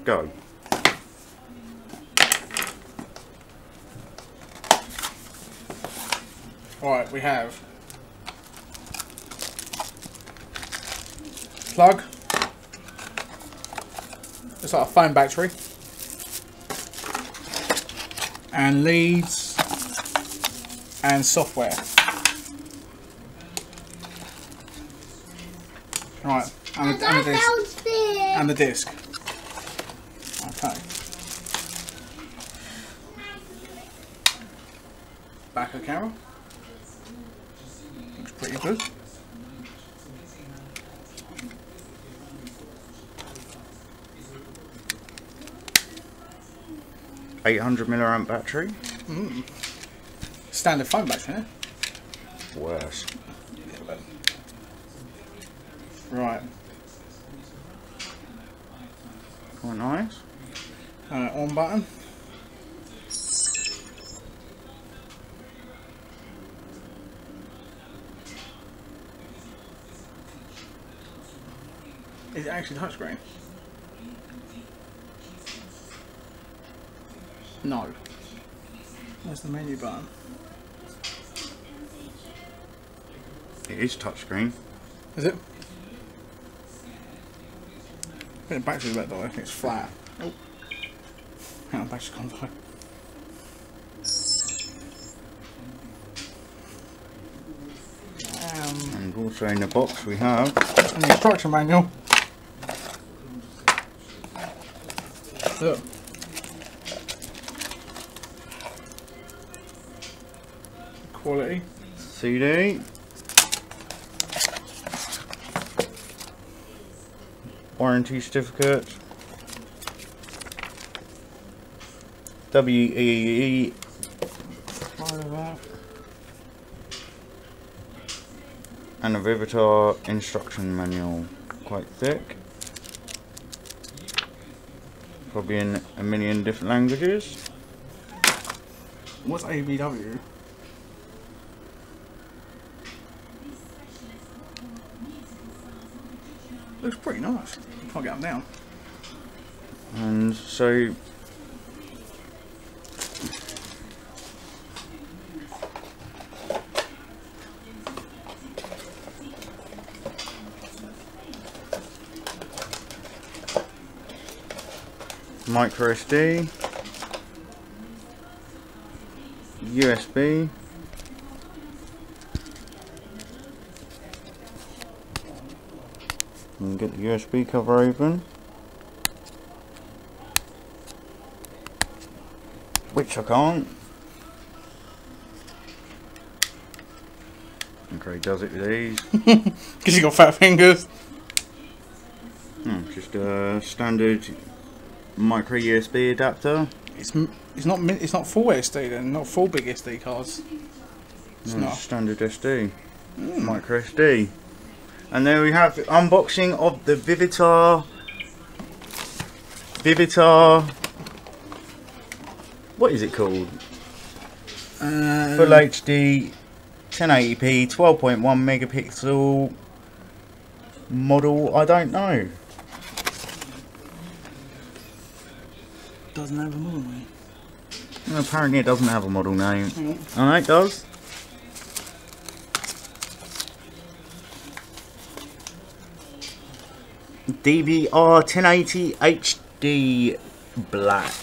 Go. Right, we have plug. It's like a phone battery. And leads and software. Right, and the disc. Okay. Back of the camera. Looks pretty good. £800 battery. Standard phone battery, eh? Worse. Right. Quite nice. On button. Is it actually touchscreen? No. Where's the menu button? It is touchscreen. Is it? I think the battery's a bit though, I think it's flat. Oh. Hang on, battery's gone low. And also in the box we have an instruction manual. Look. Quality. CD. Warranty certificate. WEE. And a Vivitar instruction manual. Quite thick. Probably in a million different languages. What's ABW? Looks pretty nice. Can't get them down. And so micro SD, USB, and get the USB cover open, which I can't. Okay, he does it with these. Because you got fat fingers. Just a standard micro USB adapter. It's not full SD then, not full big SD cards. It's No, not. it's standard SD, micro SD. And then we have the unboxing of the Vivitar. What is it called? Full HD 1080p 12.1 megapixel model. I don't know. Doesn't have a model name. Well, apparently it doesn't have a model name. Oh no, it does. DVR 1080 HD black.